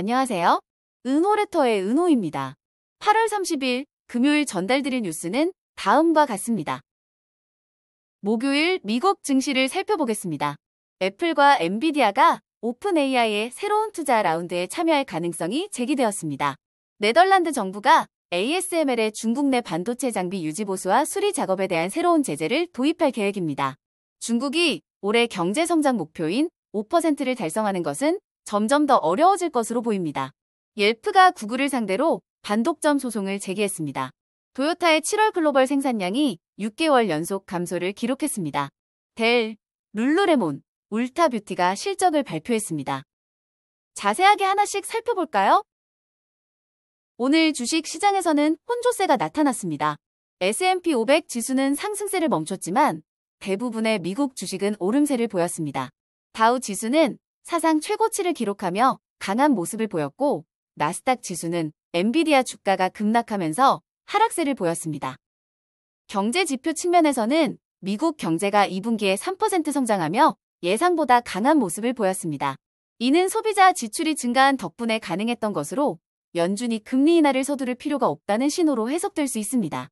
안녕하세요. 은호레터의 은호입니다. 8월 30일 금요일 전달드릴 뉴스는 다음과 같습니다. 목요일 미국 증시를 살펴보겠습니다. 애플과 엔비디아가 오픈 AI의 새로운 투자 라운드에 참여할 가능성이 제기되었습니다. 네덜란드 정부가 ASML의 중국 내 반도체 장비 유지 보수와 수리 작업에 대한 새로운 제재를 도입할 계획입니다. 중국이 올해 경제 성장 목표인 5%를 달성하는 것은 점점 더 어려워질 것으로 보입니다. 옐프가 구글을 상대로 반독점 소송을 제기했습니다. 토요타의 7월 글로벌 생산량이 6개월 연속 감소를 기록했습니다. 델, 룰루레몬, 울타뷰티가 실적을 발표했습니다. 자세하게 하나씩 살펴볼까요? 오늘 주식 시장에서는 혼조세가 나타났습니다. S&P 500 지수는 상승세를 멈췄지만 대부분의 미국 주식은 오름세를 보였습니다. 다우 지수는 사상 최고치를 기록하며 강한 모습을 보였고 나스닥 지수는 엔비디아 주가가 급락하면서 하락세를 보였습니다. 경제 지표 측면에서는 미국 경제가 2분기에 3% 성장하며 예상보다 강한 모습을 보였습니다. 이는 소비자 지출이 증가한 덕분에 가능했던 것으로 연준이 금리 인하를 서두를 필요가 없다는 신호로 해석될 수 있습니다.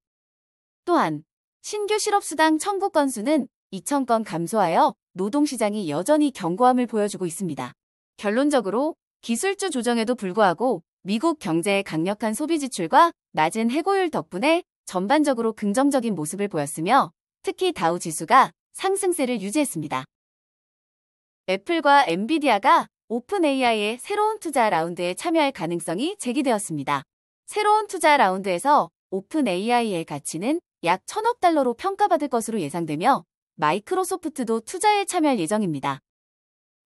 또한 신규 실업수당 청구 건수는 2,000건 감소하여 노동시장이 여전히 견고함을 보여주고 있습니다. 결론적으로 기술주 조정에도 불구하고 미국 경제의 강력한 소비 지출과 낮은 해고율 덕분에 전반적으로 긍정적인 모습을 보였으며 특히 다우 지수가 상승세를 유지했습니다. 애플과 엔비디아가 오픈 AI의 새로운 투자 라운드에 참여할 가능성이 제기되었습니다. 새로운 투자 라운드에서 오픈 AI의 가치는 약 1,000억 달러로 평가받을 것으로 예상되며 마이크로소프트도 투자에 참여할 예정입니다.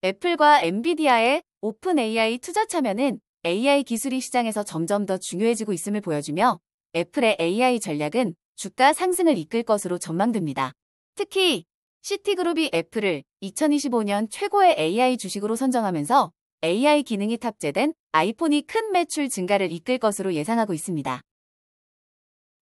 애플과 엔비디아의 오픈 AI 투자 참여는 AI 기술이 시장에서 점점 더 중요해지고 있음을 보여주며 애플의 AI 전략은 주가 상승을 이끌 것으로 전망됩니다. 특히 시티그룹이 애플을 2025년 최고의 AI 주식으로 선정하면서 AI 기능이 탑재된 아이폰이 큰 매출 증가를 이끌 것으로 예상하고 있습니다.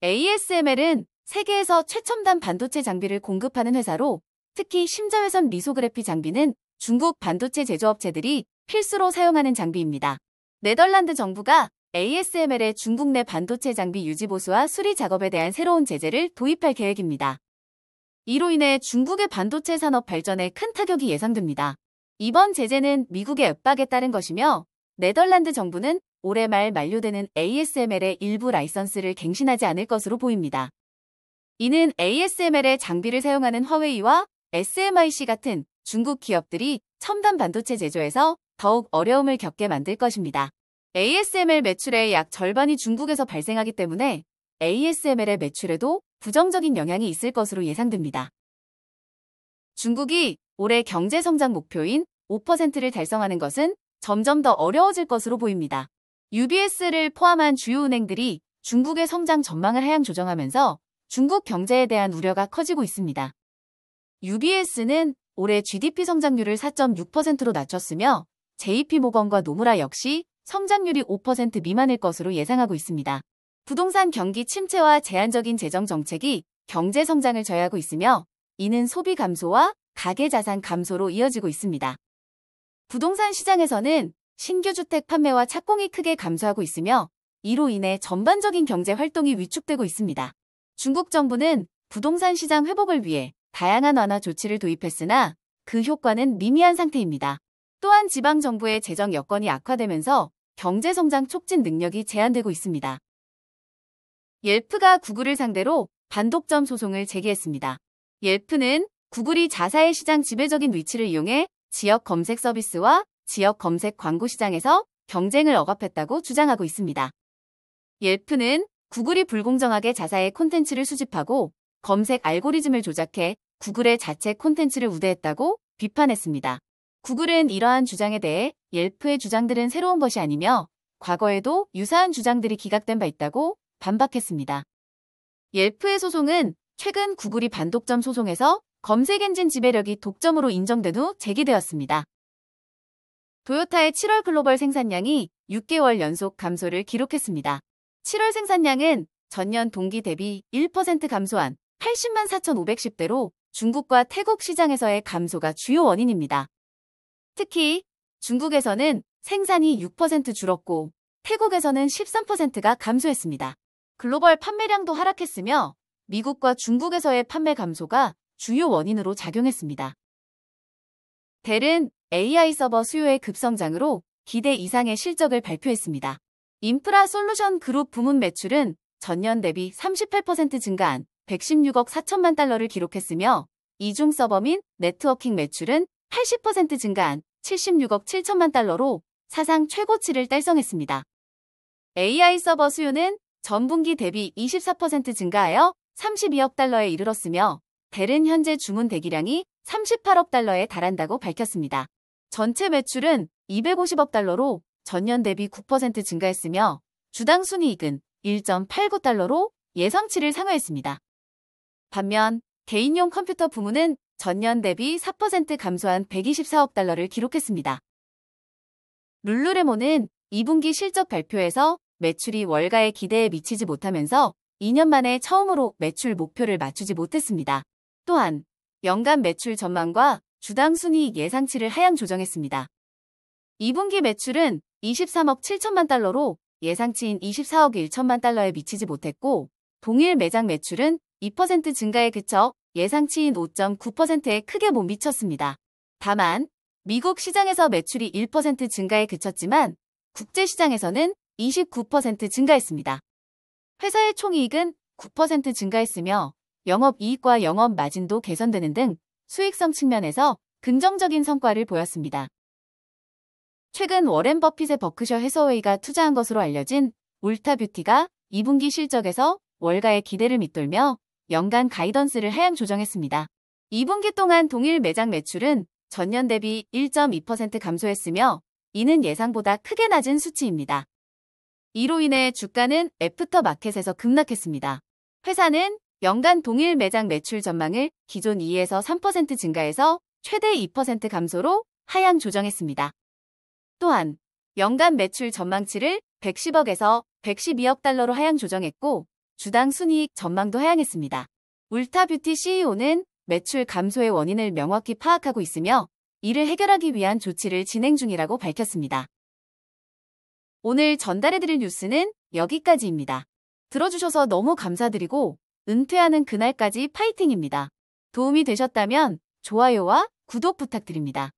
ASML은 세계에서 최첨단 반도체 장비를 공급하는 회사로 특히 심자회선 리소그래피 장비는 중국 반도체 제조업체들이 필수로 사용하는 장비입니다. 네덜란드 정부가 ASML의 중국 내 반도체 장비 유지 보수와 수리 작업에 대한 새로운 제재를 도입할 계획입니다. 이로 인해 중국의 반도체 산업 발전에 큰 타격이 예상됩니다. 이번 제재는 미국의 압박에 따른 것이며 네덜란드 정부는 올해 말 만료되는 ASML의 일부 라이선스를 갱신하지 않을 것으로 보입니다. 이는 ASML의 장비를 사용하는 화웨이와 SMIC 같은 중국 기업들이 첨단 반도체 제조에서 더욱 어려움을 겪게 만들 것입니다. ASML 매출의 약 절반이 중국에서 발생하기 때문에 ASML의 매출에도 부정적인 영향이 있을 것으로 예상됩니다. 중국이 올해 경제 성장 목표인 5%를 달성하는 것은 점점 더 어려워질 것으로 보입니다. UBS를 포함한 주요 은행들이 중국의 성장 전망을 하향 조정하면서 중국 경제에 대한 우려가 커지고 있습니다. UBS는 올해 GDP 성장률을 4.6%로 낮췄으며 JP모건과 노무라 역시 성장률이 5% 미만일 것으로 예상하고 있습니다. 부동산 경기 침체와 제한적인 재정 정책이 경제 성장을 저해하고 있으며 이는 소비 감소와 가계 자산 감소로 이어지고 있습니다. 부동산 시장에서는 신규 주택 판매와 착공이 크게 감소하고 있으며 이로 인해 전반적인 경제 활동이 위축되고 있습니다. 중국 정부는 부동산 시장 회복을 위해 다양한 완화 조치를 도입했으나 그 효과는 미미한 상태입니다. 또한 지방 정부의 재정 여건이 악화되면서 경제 성장 촉진 능력이 제한되고 있습니다. 옐프가 구글을 상대로 반독점 소송을 제기했습니다. 옐프는 구글이 자사의 시장 지배적인 위치를 이용해 지역 검색 서비스와 지역 검색 광고 시장에서 경쟁을 억압했다고 주장하고 있습니다. 옐프는 구글이 불공정하게 자사의 콘텐츠를 수집하고 검색 알고리즘을 조작해 구글의 자체 콘텐츠를 우대했다고 비판했습니다. 구글은 이러한 주장에 대해 옐프의 주장들은 새로운 것이 아니며 과거에도 유사한 주장들이 기각된 바 있다고 반박했습니다. 옐프의 소송은 최근 구글이 반독점 소송에서 검색 엔진 지배력이 독점으로 인정된 후 제기되었습니다. 토요타의 7월 글로벌 생산량이 6개월 연속 감소를 기록했습니다. 7월 생산량은 전년 동기 대비 1% 감소한 80만 4,510대로 중국과 태국 시장에서의 감소가 주요 원인입니다. 특히 중국에서는 생산이 6% 줄었고 태국에서는 13%가 감소했습니다. 글로벌 판매량도 하락했으며 미국과 중국에서의 판매 감소가 주요 원인으로 작용했습니다. 델은 AI 서버 수요의 급성장으로 기대 이상의 실적을 발표했습니다. 인프라 솔루션 그룹 부문 매출은 전년 대비 38% 증가한 116억 4천만 달러를 기록했으며 이중 서버 및 네트워킹 매출은 80% 증가한 76억 7천만 달러로 사상 최고치를 달성했습니다. AI 서버 수요는 전분기 대비 24% 증가하여 32억 달러에 이르렀으며 델은 현재 주문 대기량이 38억 달러에 달한다고 밝혔습니다. 전체 매출은 250억 달러로 전년 대비 9% 증가했으며 주당 순이익은 1.89달러로 예상치를 상회했습니다. 반면 개인용 컴퓨터 부문은 전년 대비 4% 감소한 124억 달러를 기록했습니다. 룰루레몬은 2분기 실적 발표에서 매출이 월가의 기대에 미치지 못하면서 2년 만에 처음으로 매출 목표를 맞추지 못했습니다. 또한 연간 매출 전망과 주당 순이익 예상치를 하향 조정했습니다. 2분기 매출은 23억 7천만 달러로 예상치인 24억 1천만 달러에 미치지 못했고 동일 매장 매출은 2% 증가에 그쳐 예상치인 5.9%에 크게 못 미쳤습니다. 다만 미국 시장에서 매출이 1% 증가에 그쳤지만 국제시장에서는 29% 증가했습니다. 회사의 총이익은 9% 증가했으며 영업이익과 영업마진도 개선되는 등 수익성 측면에서 긍정적인 성과를 보였습니다. 최근 워렌 버핏의 버크셔 해서웨이가 투자한 것으로 알려진 울타뷰티가 2분기 실적에서 월가의 기대를 밑돌며 연간 가이던스를 하향 조정했습니다. 2분기 동안 동일 매장 매출은 전년 대비 1.2% 감소했으며 이는 예상보다 크게 낮은 수치입니다. 이로 인해 주가는 애프터마켓에서 급락했습니다. 회사는 연간 동일 매장 매출 전망을 기존 2에서 3% 증가해서 최대 2% 감소로 하향 조정했습니다. 또한 연간 매출 전망치를 110억에서 112억 달러로 하향 조정했고 주당 순이익 전망도 하향했습니다. 울타뷰티 CEO는 매출 감소의 원인을 명확히 파악하고 있으며 이를 해결하기 위한 조치를 진행 중이라고 밝혔습니다. 오늘 전달해드릴 뉴스는 여기까지입니다. 들어주셔서 너무 감사드리고 은퇴하는 그날까지 파이팅입니다. 도움이 되셨다면 좋아요와 구독 부탁드립니다.